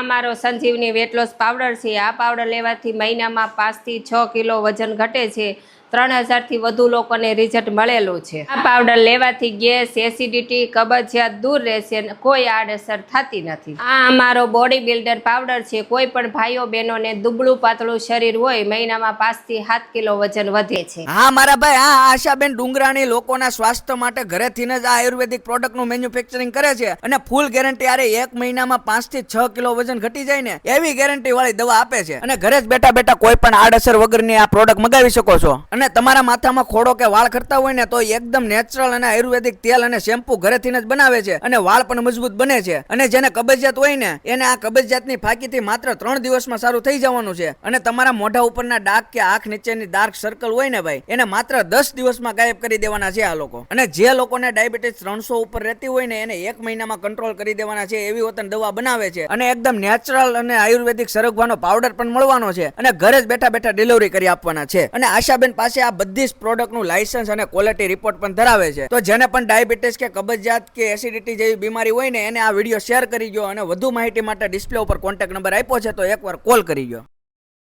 અમારો સંજીવની weight loss powder છે। આ પાવડર લેવાથી મહિનામાં 5 થી 6 કિલો વજન ઘટે છે। 3000 થી વધુ લોકોને રિઝલ્ટ મળેલું છે। આ પાવડર લેવાથી ગેસ, એસિડિટી, કબજિયાત દૂર રહેશે, કોઈ આડઅસર થતી નથી। આ અમારો બોડી બિલ્ડર પાવડર છે। કોઈ પણ ભાઈઓ બહેનોને દુબળું પાતળું શરીર હોય, મહિનામાં 5 થી 7 કિલો વજન વધે છે। હા મારા ભાઈ, આ આશાબેન ડુંગરાણી લોકોના સ્વાસ્થ્ય માટે ઘરેથી જ આ આયુર્વેદિક પ્રોડક્ટનું મેન્યુફેક્ચરિંગ કરે છે અને ફૂલ ગેરંટી આરે 1 મહિનામાં 5 થી 6 કિલો વજન ઘટી જાય ને એવી ગેરંટી વાળી દવા આપે છે અને ઘરે જ બેઠા બેઠા કોઈ પણ આડઅસર વગરની આ પ્રોડક્ટ મંગાવી શકો છો। અને તમારા માથામાં ખોડો કે વાળ ખરતા હોય ને તો એકદમ નેચરલ અને આયુર્વેદિક તેલ અને શેમ્પુ ઘરેથી જ બનાવે છે અને વાળ પણ મજબૂત બને છે। અને જેને કબજિયાત હોય ને એને આ કબજિયાતની ફાંકીથી માત્ર 3 દિવસમાં સારું થઈ જવાનું છે। અને તમારા મોઢા ઉપરના ડાઘ કે આંખ નીચેની ડાર્ક સર્કલ હોય ને ભાઈ, એને માત્ર 10 દિવસમાં ગાયબ કરી દેવાના છે આ લોકો। અને જે લોકોને ડાયાબિટીસ 300 ઉપર રહેતી હોય ને એને 1 મહિનામાં કંટ્રોલ કરી દેવાના છે એવી વતન દવા બનાવે છે અને એકદમ નેચરલ અને આયુર્વેદિક સરગવાનો પાવડર પણ મળવાનો છે અને ઘરે જ બેઠા બેઠા ડિલિવરી કરી આપવાના છે। અને આશાબેન પાસે આ બધી જ પ્રોડક્ટનું લાયસન્સ અને ક્વોલિટી રિપોર્ટ પણ ધરાવે છે। તો જેને પણ ડાયાબિટીસ કે કબજિયાત કે એસિડિટી જેવી બીમારી હોય ને એને આ વિડીયો શેર કરી ગયો અને વધુ માહિતી માટે ડિસ્પ્લે ઉપર કોન્ટેક્ટ નંબર આપ્યો છે, તો એકવાર કોલ કરી ગયો।